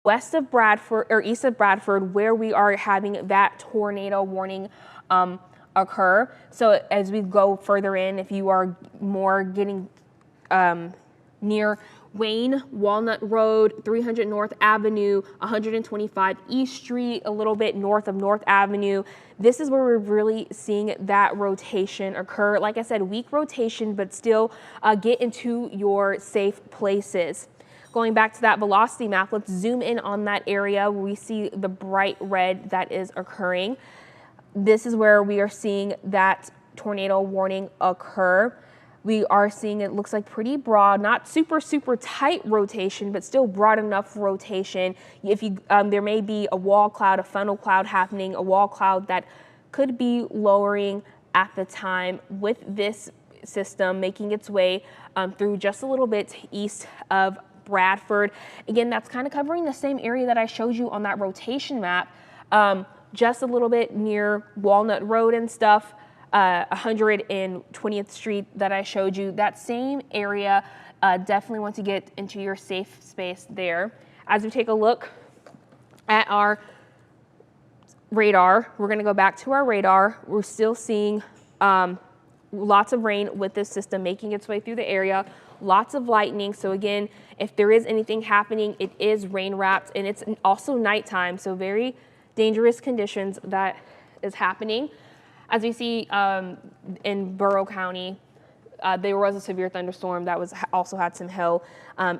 west of Bradford or east of Bradford, where we are having that tornado warning occur. So as we go further in, if you are more getting near Wayne, Walnut Road, 300 North Avenue, 125 East Street, a little bit north of North Avenue. This is where we're really seeing that rotation occur. Like I said, weak rotation, but still get into your safe places. Going back to that velocity map, let's zoom in on that area where we see the bright red that is occurring. This is where we are seeing that tornado warning occur. We are seeing, it looks like pretty broad, not super tight rotation, but still broad enough rotation. If you, there may be a wall cloud, a funnel cloud happening, a wall cloud that could be lowering at the time with this system making its way through just a little bit east of Bradford. Again, that's kind of covering the same area that I showed you on that rotation map, just a little bit near Walnut Road and stuff. 120th Street that I showed you, that same area. Definitely want to get into your safe space there. As we take a look at our radar, we're going to go back to our radar. We're still seeing lots of rain with this system making its way through the area, lots of lightning. So again, if there is anything happening, it is rain wrapped, and it's also nighttime, so very dangerous conditions that is happening. As we see in Borough County, there was a severe thunderstorm that was also had some hail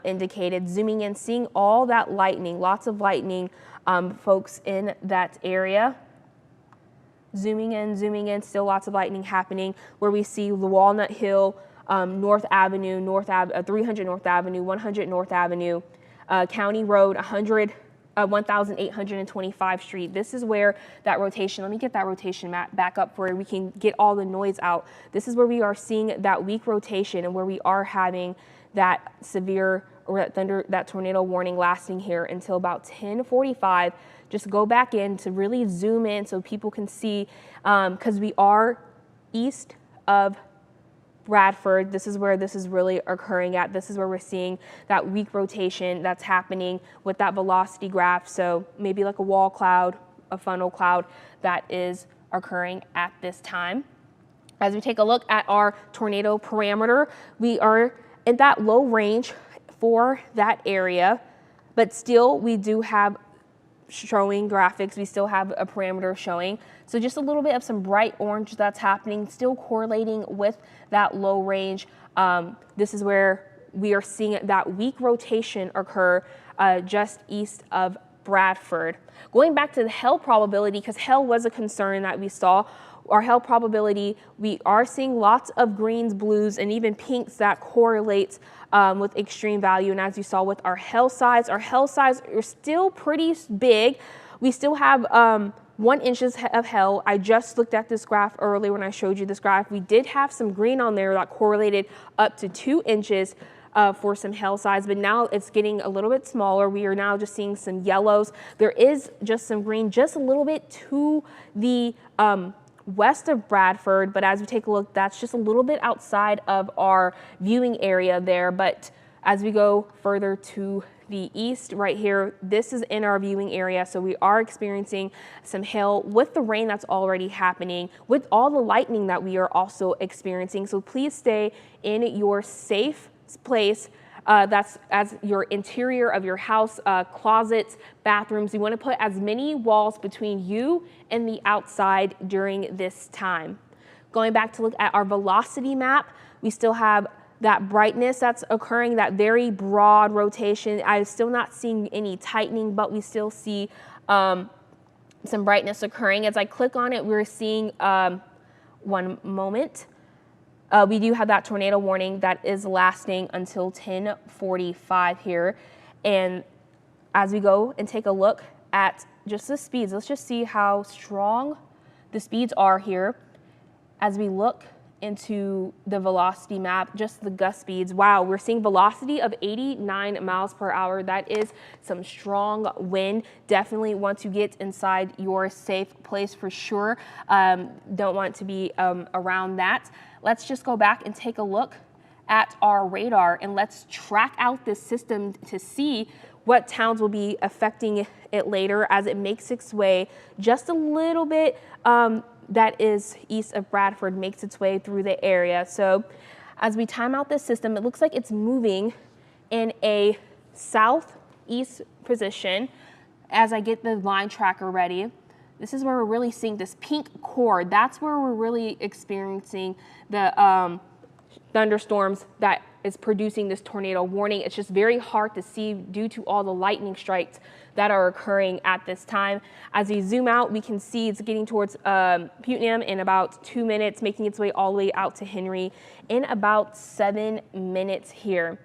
indicated. Zooming in, seeing all that lightning, lots of lightning, folks in that area. Zooming in, still lots of lightning happening where we see the Walnut Hill, North Avenue, 300 North Avenue, 100 North Avenue, County Road, 1825 Street. This is where that rotation, let me get that rotation map back up where we can get all the noise out. This is where we are seeing that weak rotation and where we are having that severe or that tornado warning lasting here until about 10:45. Just go back in to really zoom in so people can see, because we are east of Bradford. This is where this is really occurring at. This is where we're seeing that weak rotation that's happening with that velocity graph. So maybe like a wall cloud, a funnel cloud that is occurring at this time. As we take a look at our tornado parameter, we are in that low range for that area, but still we do have showing graphics. We still have a parameter showing. So just a little bit of some bright orange that's happening, still correlating with that low range. This is where we are seeing that weak rotation occur just east of Bradford. Going back to the hail probability, because hail was a concern that we saw. Our hail probability, we are seeing lots of greens, blues, and even pinks that correlates with extreme value. And as you saw with our hail size are still pretty big. We still have 1 inch of hail. I just looked at this graph earlier when I showed you this graph. We did have some green on there that correlated up to 2 inches for some hail size, but now it's getting a little bit smaller. We are now just seeing some yellows. There is just some green, just a little bit to the west of Bradford, but as we take a look, that's just a little bit outside of our viewing area there. But as we go further to the east right here, this is in our viewing area. So we are experiencing some hail with the rain that's already happening, with all the lightning that we are also experiencing. So please stay in your safe place. That's as your interior of your house, closets, bathrooms. You want to put as many walls between you and the outside during this time. Going back to look at our velocity map, we still have that brightness that's occurring, that very broad rotation. I'm still not seeing any tightening, but we still see some brightness occurring. As I click on it, we're seeing, one moment. We do have that tornado warning that is lasting until 10:45 here. And as we go and take a look at just the speeds, let's just see how strong the speeds are here. As we look into the velocity map, just the gust speeds. Wow, we're seeing velocity of 89 miles per hour. That is some strong wind. Definitely want to get inside your safe place for sure. Don't want to be around that. Let's just go back and take a look at our radar and let's track out this system to see what towns will be affecting it later as it makes its way just a little bit that is east of Bradford, makes its way through the area. So as we time out this system, it looks like it's moving in a southeast position. As I get the line tracker ready, this is where we're really seeing this pink core. That's where we're really experiencing the thunderstorms that is producing this tornado warning. It's just very hard to see due to all the lightning strikes that are occurring at this time. As we zoom out, we can see it's getting towards Putnam in about 2 minutes, making its way all the way out to Henry in about 7 minutes here.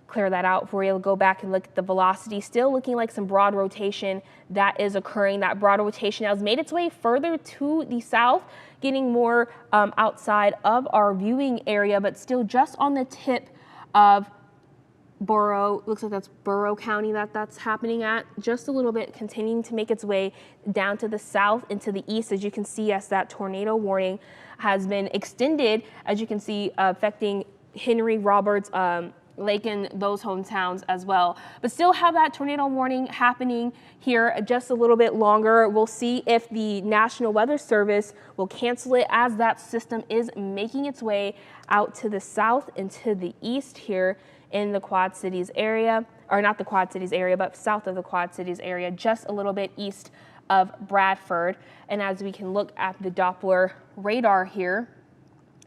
Clear that out for you. Go back and look at the velocity. Still looking like some broad rotation that is occurring. That broad rotation has made its way further to the south, getting more outside of our viewing area, but still just on the tip of Borough. Looks like that's Borough County that's happening at. Just a little bit, continuing to make its way down to the south and to the east. As you can see, as that tornado warning has been extended, as you can see, affecting Henry, Roberts, Lake and those hometowns as well. But still have that tornado warning happening here just a little bit longer. We'll see if the National Weather Service will cancel it as that system is making its way out to the south and to the east here in the Quad Cities area, or not the Quad Cities area, but south of the Quad Cities area, just a little bit east of Bradford. And as we can look at the Doppler radar here,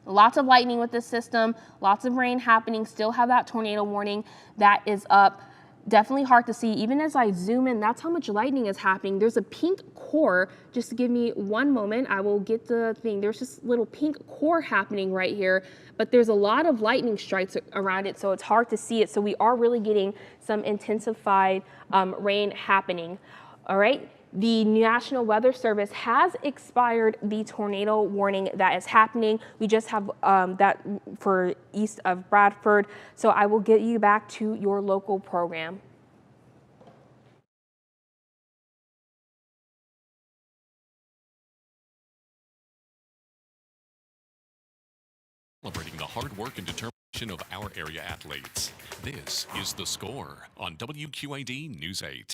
lots of lightning with this system, lots of rain happening, still have that tornado warning that is up. Definitely hard to see. Even as I zoom in, that's how much lightning is happening. There's a pink core. Just to give me one moment, I will get the thing. There's this little pink core happening right here, but there's a lot of lightning strikes around it, so it's hard to see it. So we are really getting some intensified rain happening. All right. The National Weather Service has expired the tornado warning that is happening. We just have that for east of Bradford. So I will get you back to your local program. Celebrating the hard work and determination of our area athletes. This is The Score on WQAD News 8.